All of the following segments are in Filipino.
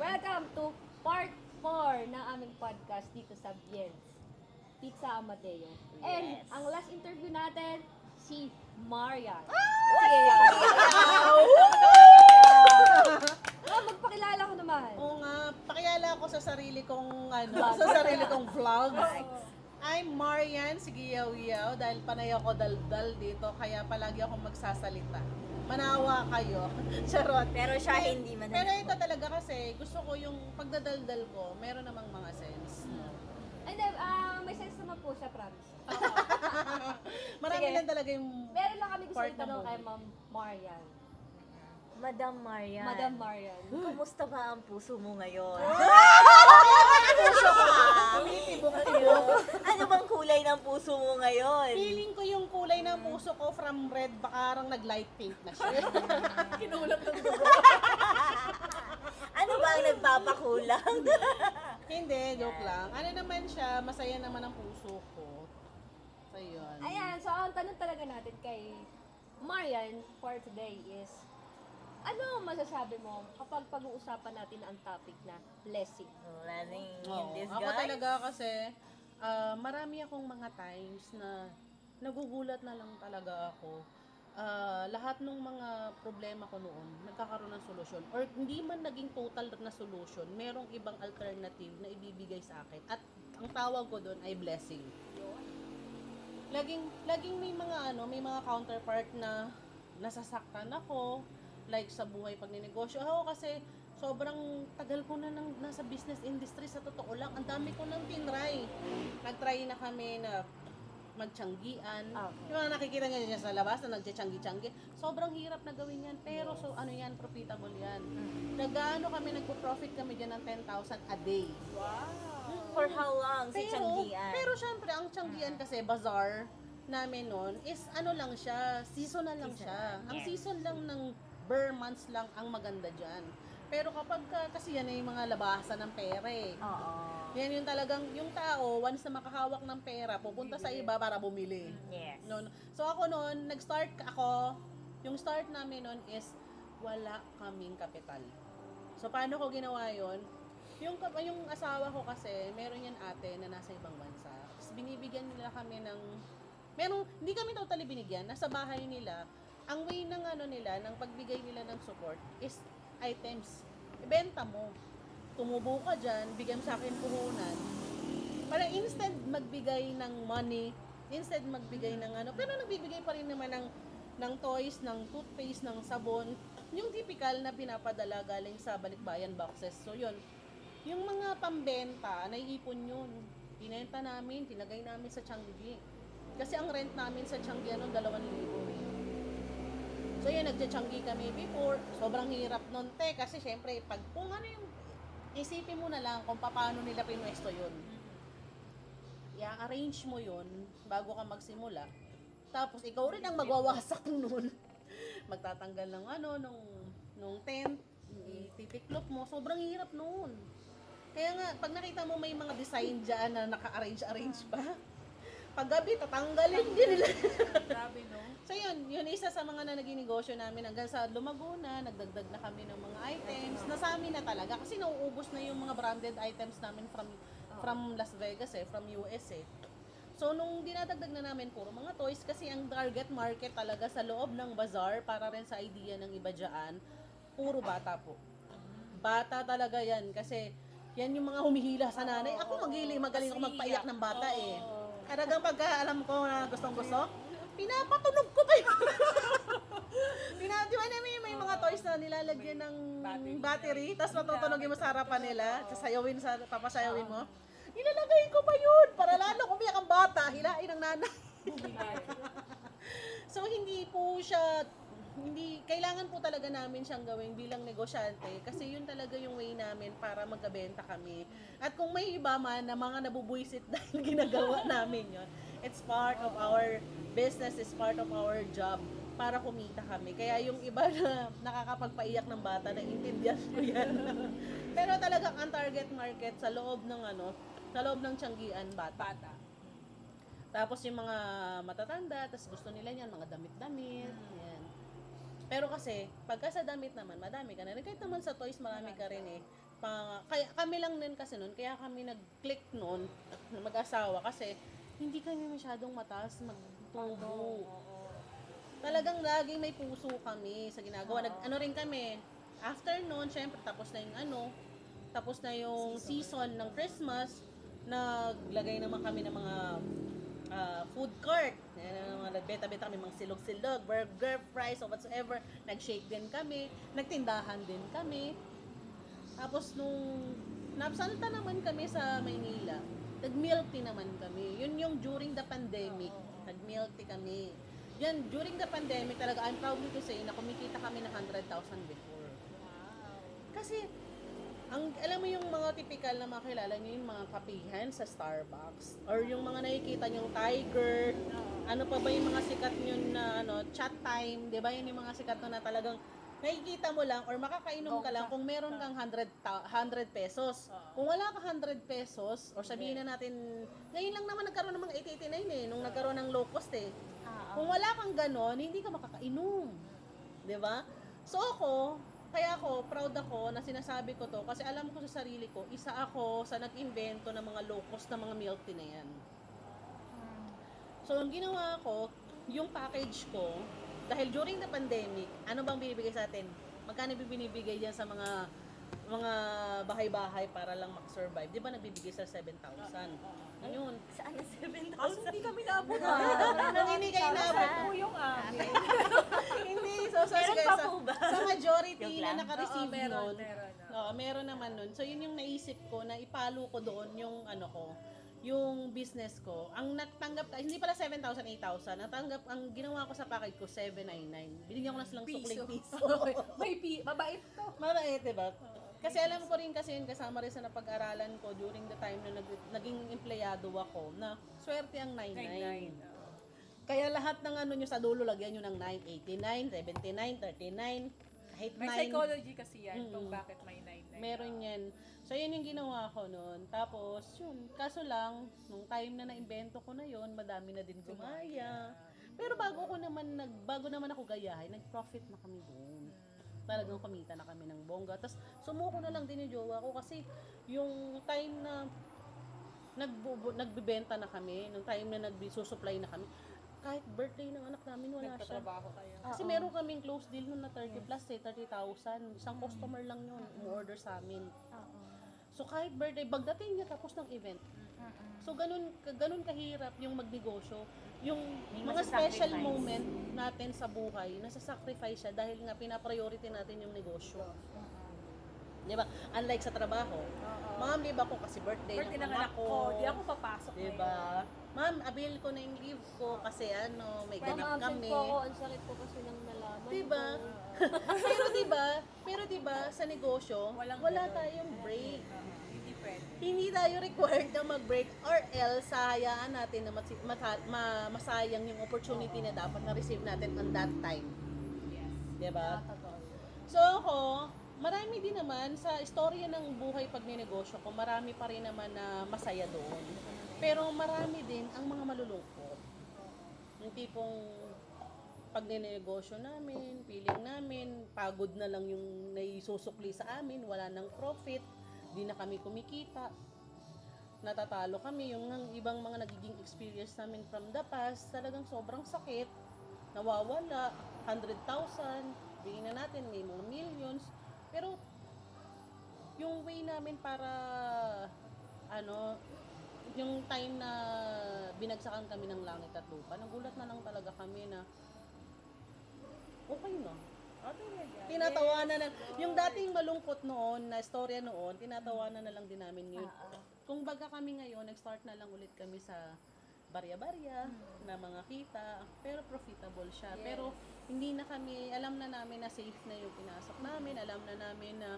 Welcome to part 4 ng aming podcast dito sa Biens, Pizza Amadeo. And ang last interview natin, si Marian. Magpakilala ko naman. Oo nga, pakilala ako sa sarili kong vlog. I'm Marian, sige yaw-yaw, dahil panay ako daldal dito, kaya palagi akong magsasalita. Manawa kayo. Charot. Pero siya hindi man. Pero ito talaga kasi, gusto ko yung pagdadaldal ko, meron namang mga sense. And then, may sense naman po siya, promise. Marami Sige. lang talaga yung Meron lang kami gusto part na itanong mo. kay Ma'am Marian. Madam Marian. Madam Marian. Kumusta ba ang puso mo ngayon? puso ko. Tibok-tibok. Ano bang kulay ng puso mo ngayon? Feeling ko yung kulay ng puso ko from red, bakarang nag-light pink na siya. Kinulat ng dugo. Ano ba ang nagpapakulang? Hindi, joke lang. Ano naman siya, masaya naman ang puso ko. So, yun. Ayan, so ang tanong talaga natin kay Marian for today is, ano masasabi mo kapag pag-uusapan natin ang topic na blessing? Running in Oo. this Ako guys. talaga kasi, marami akong mga times na nagugulat na lang talaga ako. Lahat ng mga problema ko noon, nagkakaroon ng solusyon. Or hindi man naging total na solution, merong ibang alternative na ibibigay sa akin. At ang tawag ko doon ay blessing. Laging may mga counterpart na nasasaktan ako, like sa buhay pag ninegosyo. Ako kasi sobrang tagal ko na nasa business industry, sa totoo lang. Ang dami ko nang tinry. Nag-try na kami na magtiyanggian. Okay. Yung mga nakikita niya sa labas na nagtiyanggi-tiyanggi. Sobrang hirap na gawin yan. Pero profitable yan. Nagpo-profit kami dyan ng 10,000 a day. For how long si Tianggian? Pero syempre, ang Tianggian kasi, bazaar namin noon is lang siya, seasonal lang siya. Ang season lang ng bare months lang ang maganda dyan. Pero kapag kasi yan ay mga labasan ng pera eh. Oo. Yan yung talagang, yung tao, once na makahawak ng pera, pupunta sa iba para bumili. Yes. Noon. So ako noon, yung start namin noon is wala kaming kapital. So paano ko ginawa yon? Yung asawa ko kasi, meron yan ate na nasa ibang bansa. Tapos binibigyan nila kami hindi kami totally binigyan, nasa bahay nila. Ang way ng ng pagbigay nila ng support is items. Ibenta mo. Tumubo ka dyan, bigyan mo sa akin puhunan. Para instead magbigay ng money, instead magbigay ng pero nagbibigay pa rin naman ng toys, ng toothpaste, ng sabon, yung typical na pinapadala galing sa balikbayan boxes. So yun, yung mga pambenta, naiipon yun. Pinenta namin, tinagay namin sa Tianggi. Kasi ang rent namin sa Tianggi 2,000. So yun, nagtitianggi kami before. Sobrang hirap nun, kasi syempre, kung yung isipin mo na lang kung paano nila pinwesto yun. I-arrange mo yun bago ka magsimula. Tapos ikaw rin ang magwawasak nun. Magtatanggal ng nung tent, ititiklop mo. Sobrang hirap nun. Kaya nga, pag nakita mo may mga design dyan na naka-arrange pa, paggabi, tatanggalin din nila. Grabe, no? So yun isa sa mga naging negosyo namin hanggang sa lumago na, nagdagdag na kami ng mga items na sa amin na talaga kasi nauubos na yung mga branded items namin from Las Vegas from US So nung dinadagdag na namin puro mga toys kasi ang target market talaga sa loob ng bazaar para rin sa idea ng iba dyan, puro bata po. Bata talaga yan kasi yan yung mga humihila sa nanay. Ako magaling ako magpaiyak ng bata Talagang pagka alam ko na gustong-gusto, pinapatunog ko pa yun. Di ba namin may mga toys na nilalagyan ng battery, tapos matutulogin mo sa harapan nila, papasayawin mo. Nilalagay ko pa yun para lalo umiyak ang bata, hilain ang nanay. So kailangan po talaga namin siyang gawin bilang negosyante kasi yun talaga yung way namin para magkabenta kami. At kung may iba man na mga nabubuisit dahil ginagawa namin yun, it's part of our business, it's part of our job para kumita kami. Kaya yung iba na nakakapagpaiyak ng bata, naiintindihan ko yan. Pero talagang ang target market sa loob ng Tianggian, bata. Tapos yung mga matatanda, tapos gusto nila yan, mga damit-damit, yan. Pero kasi, pagka sa damit naman, madami ka na rin. Kahit naman sa toys, marami ka rin kaya kami lang din kasi noon, kaya kami nag-click noon na mag-asawa kasi hindi kami masyadong mataas magtubo. Talagang laging may puso kami sa ginagawa. Ano rin kami, after noon, syempre tapos na yung tapos na yung season ng Christmas, naglagay naman kami ng mga food cart. Mga nagbeta-beta kami mga silog-silog, burger, fries, or whatsoever. Nag-shake din kami, nagtindahan din kami. Tapos nung napsalta naman kami sa Maynila, nag-milk tea naman kami. Yun yung during the pandemic, nag-milk tea kami. Yan, during the pandemic talaga, I'm proudly to say na kumikita kami ng 100,000 before. Kasi, alam mo yung mga typical na makilala nyo yung mga kapihan sa Starbucks or yung mga nakikita nyo Tiger, ano pa ba yung mga sikat nyo na chat time, di ba? Yun yung mga sikat na talagang nakikita mo lang or makakainom ka lang kung meron kang 100 pesos. Kung wala ka 100 pesos, or sabihin na natin, ngayon lang naman nagkaroon ng mga 889 nung nagkaroon ng low cost Kung wala kang ganon, hindi ka makakainom. 'Di ba? So kaya ako, proud ako na sinasabi ko to kasi alam ko sa sarili ko, isa ako sa nag-invento ng mga low cost na mga milk tea na yan. So, ang ginawa ko, yung package ko, dahil during the pandemic, ano bang binibigay sa atin? Magkano binibigay yan sa mga bahay-bahay para lang mag-survive? Di ba nagbibigay sa 7,000? Yun. Saan na 7,000? Kaso hindi kami naabutan. Nang hindi kayo naabot. Po yung amin. Hindi. So, Meron pa po ba? sa majority Joke na lang. naka-receive Meron. nun, meron naman nun. So, yun yung naisip ko na ipalo ko doon yung yung business ko. Ang natanggap, hindi pala 7,000, 8,000. Ang ginawa ko sa package ko, 799. Binigyan ko na silang sukling piso. Mabait to. Mabait, diba? Kasi alam ko rin kasi yun, kasama rin sa napag-aralan ko during the time na naging empleyado ako, na swerte ang 99. Kaya lahat ng nyo sa dulo, lagyan nyo ng 9, 89, 79, 39, kahit 9. May psychology kasi yan kung bakit may 99. Meron yan. So, yun yung ginawa ko noon. Tapos, yun. Kaso lang, nung time na na-invento ko na yun, madami na din gumaya. Pero bago naman ako gayahin, nag-profit na kami doon. Talagang kumita na kami ng bongga. Tapos, sumuko na lang din yung jowa ko kasi yung time na nagbibenta na kami, nung time na nagsusupply na kami, kahit birthday ng anak namin, wala siya. Nagtatrabaho kayo. Kasi meron kaming close deal nun na 30 plus 30,000. Isang customer lang yun, umu-order sa amin. So kahit birthday, pagdating niya tapos ng event. So ganun kahirap yung magnegosyo. Yung May mga special masa-sacrifice. moment natin sa buhay, nasa-sacrifice siya dahil nga pina-priority natin yung negosyo. Di ba? Unlike sa trabaho. Ma'am, di ba ko kasi birthday Birthday ng ng anak ko, di ako papasok Di ba? Ma'am, avail ko na yung leave ko kasi may Ma'am, ganap absent kami. po ako. Ang sakit po kasi ng nalaman Diba? ko. Pero diba, sa negosyo, Walang wala ganun. tayong break. Hindi pwede. Hindi tayo required na mag-break or else hayaan natin na masayang yung opportunity na dapat na-receive natin on that time. Yes. Diba? Totoo. So ako, marami din naman sa istorya ng buhay pag ninegosyo ko, marami pa rin naman na masaya doon. Pero marami din ang mga malulungkot. Yung tipong pag ninegosyo namin, feeling namin, pagod na lang yung naisusukli sa amin, wala nang profit, di na kami kumikita. Natatalo kami, yung ng ibang mga nagiging experience namin from the past, talagang sobrang sakit, nawawala, 100,000, bigyan na natin, may mga millions, pero yung way namin para yung time na binagsakan kami ng langit at lupa, nagulat na lang talaga kami na okay na. Tinatawanan na, yung dating malungkot noon, na istorya noon, tinatawanan na lang din namin yun. Kung baga kami ngayon, nag-start na lang ulit kami sa barya-barya na mga kita, pero profitable siya. Pero hindi na kami, alam na namin na safe na yung pinasok namin, alam na namin na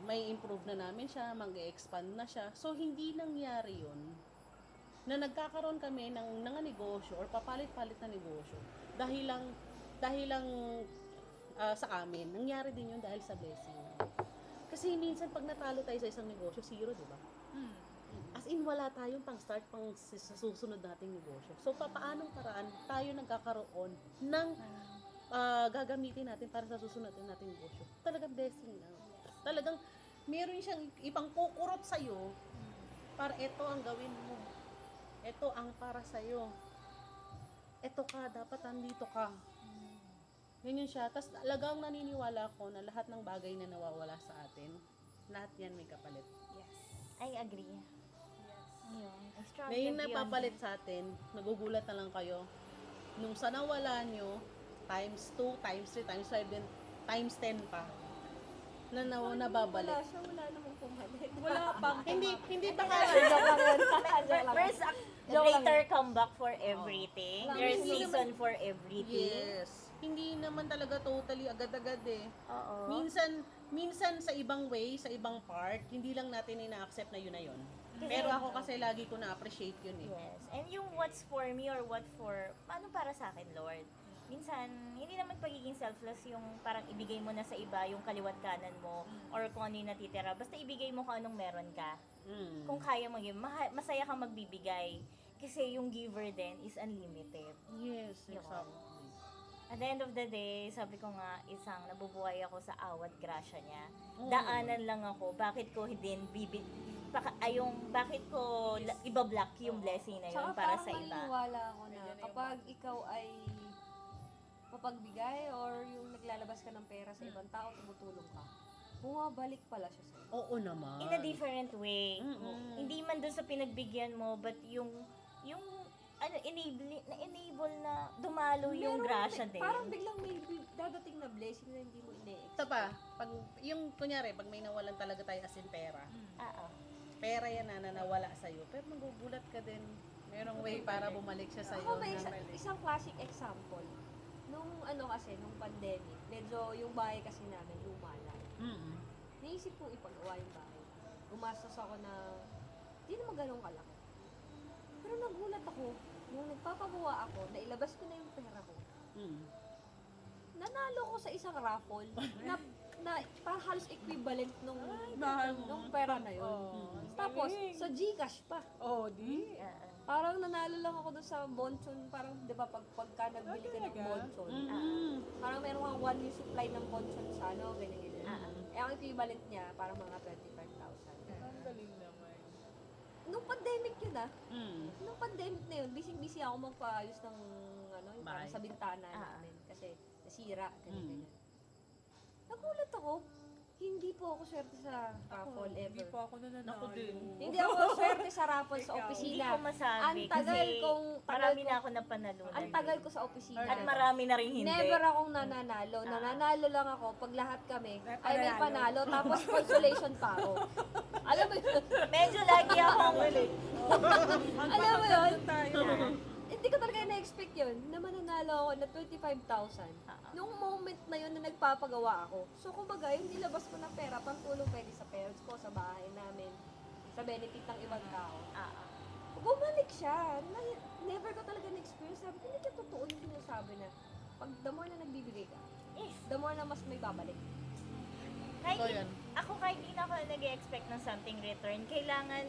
may improve na namin siya, mag-expand na siya. So, hindi nangyari yun na nagkakaroon kami ng negosyo or papalit-palit na negosyo dahil lang sa amin. Nangyari din yun dahil sa blessing. Kasi minsan pag natalo tayo sa isang negosyo, zero, di ba? As in, wala tayong pang-start sa susunod nating negosyo. So, paanong paraan tayo nagkakaroon ng gagamitin natin para sa susunod nating negosyo? Talagang blessing lang. Talagang meron siyang ibang kukurot sa'yo para ito ang gawin mo. Ito ang para sa'yo. Ito ka, dapat andito ka. Ganyan siya. Tapos talagang naniniwala ko na lahat ng bagay na nawawala sa atin, lahat yan may kapalit. Yes. I agree. Yes. Ayun. I strongly May agree on napapalit sa atin, nagugulat na lang kayo. Nung sa nawala nyo, times 2, times 3, times 5, then times 10 pa. Na Wala nababalik. siya, wala namang pumalit. Wala pang Hindi ba Joke lang yun. Joke lang. There's a Joke lang greater comeback for everything. Wala, There's hindi season for everything. Yes. Hindi naman talaga totally agad-agad eh. Oo. Minsan sa ibang way, sa ibang part, hindi lang natin ina-accept na yun na yun. Pero ako kasi lagi ko na-appreciate yun eh. Yes. And yung what's for me or what for, paano para sa akin, Lord? Minsan, hindi naman pagiging selfless yung parang ibigay mo na sa iba yung kaliwat kanan mo or kung ano yung natitira. Basta ibigay mo kung anong meron ka. Mm. Kung kaya mo yun, masaya kang magbibigay. Kasi yung giver din is unlimited. Yes, Yun. exactly. At the end of the day, sabi ko nga, isang nabubuhay ako sa awat grasya niya. Oo. Daanan lang ako, bakit ko din bakit ko ibablock yung blessing na yun Tsaka para parang sa iba. naniniwala ako na Medyo na yung kapag ikaw ay mapagbigay or yung naglalabas ka ng pera sa ibang tao, tumutulong ka, bumabalik pala siya sa'yo. Oo naman. In a different way. Mm-mm. Hindi man dun sa pinagbigyan mo, but yung enable na dumalo yung Meron- grasya din. Parang biglang may dadating na blessing na hindi mo ine-expect. Ito pa, pag, yung kunyari, pag may nawalan talaga tayo as in pera, Oo. pera yan na nawala sa'yo, pero magugulat ka din. Merong way para bumalik siya sa'yo. Ako may na- isang classic example. Nung nung pandemic, medyo yung bahay kasi namin lumalang. Mm-mm. Naisip kong ipagawa yung bahay. Gumastos ako na, di naman ganun kalaki. Pero nagulat ako, nung nagpapagawa ako, nailabas ko na yung pera ko. Mm. Nanalo ko sa isang raffle na parang halos equivalent nung mahal nung pera na yun. Oh, Tapos, sa Gcash pa. oh, di. Oo. Parang nanalo lang ako doon sa Bonchon. Parang, di ba, pagka nagbili ka ng talaga? Bonchon, Mm-mm. parang meron kang 1 year supply ng Bonchon sa ganyan. Eh, ang equivalent niya, parang mga 25,000. Ang galing naman. Nung pandemic yun Mm. Nung pandemic na yun, busy ako magpaayos ng, yung parang Bahay. sa bintana Ah. namin. Kasi, nasira, Mm. ganyan. Nagulat ako, hindi po ako swerte sa raffle Hindi ever. po ako nananalo. Ako din. Hindi ako swerte sa raffle sa Ikaw. Hindi opisina. ko masabi Ang tagal kasi kong- marami na ako napanalunan. Ang tagal ko sa opisina. At marami na rin hindi. Never akong nananalo. Ah. Nananalo lang ako pag lahat kami May ay may pananalo. panalo, tapos consolation pa ako. Alam mo yun? Medyo lagi akong Alam mo yun? Tayo. Hindi ko talaga na-expect yun na mananalo ako na 25,000. Nung moment na yun na nagpapagawa ako. So, kumbaga, yung nilabas ko na pera, pantulong pwede sa parents ko, sa bahay namin, sa benefit ng ibang tao. Bumalik siya. Never ko talaga na-experience. Sabi ko, hindi ka totoo yung sinasabi na pag the more na nagbibigay ka, Yes. the more na mas may babalik. Kahit, Totoo yan. ako kahit di na ako nag-expect ng something return, kailangan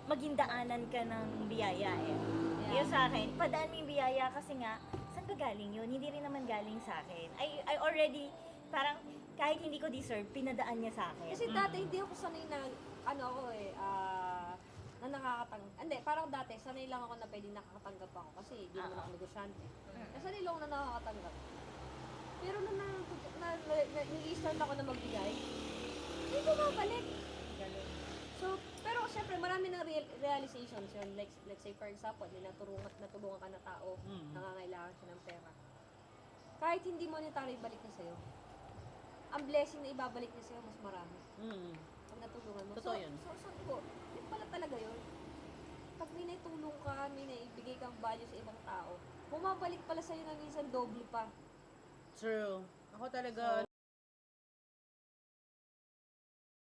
maging daanan ka ng biyaya eh. Yeah. Yung sa akin, padaan mo yung biyaya kasi nga, saan ba galing yun? Hindi rin naman galing sa akin. I already, parang kahit hindi ko deserve, pinadaan niya sa akin. Kasi dati hindi ako sanay na, na nakakatanggap. Hindi, parang dati, sanay lang ako na pwede nakakatanggap ako kasi hindi naman ako negosyante. Sanay lang ako na nakakatanggap. Pero nung nag-i-start ako na magbigay, hindi bumabalik. So, pero syempre, marami ng realizations yun. Like, let's say, for example, natulungan ka na tao, nangangailangan siya ng pera. Kahit hindi monetary balik niya sa'yo, ang blessing na ibabalik niya sa'yo, mas marami. Mm. Pag natulungan mo. Totoo yun. So, sabi ko, yun pala talaga yun. Pag may naitulong ka, may naibigay kang value sa ibang tao, bumabalik pala sa'yo na minsan doble pa. True. Ako talaga,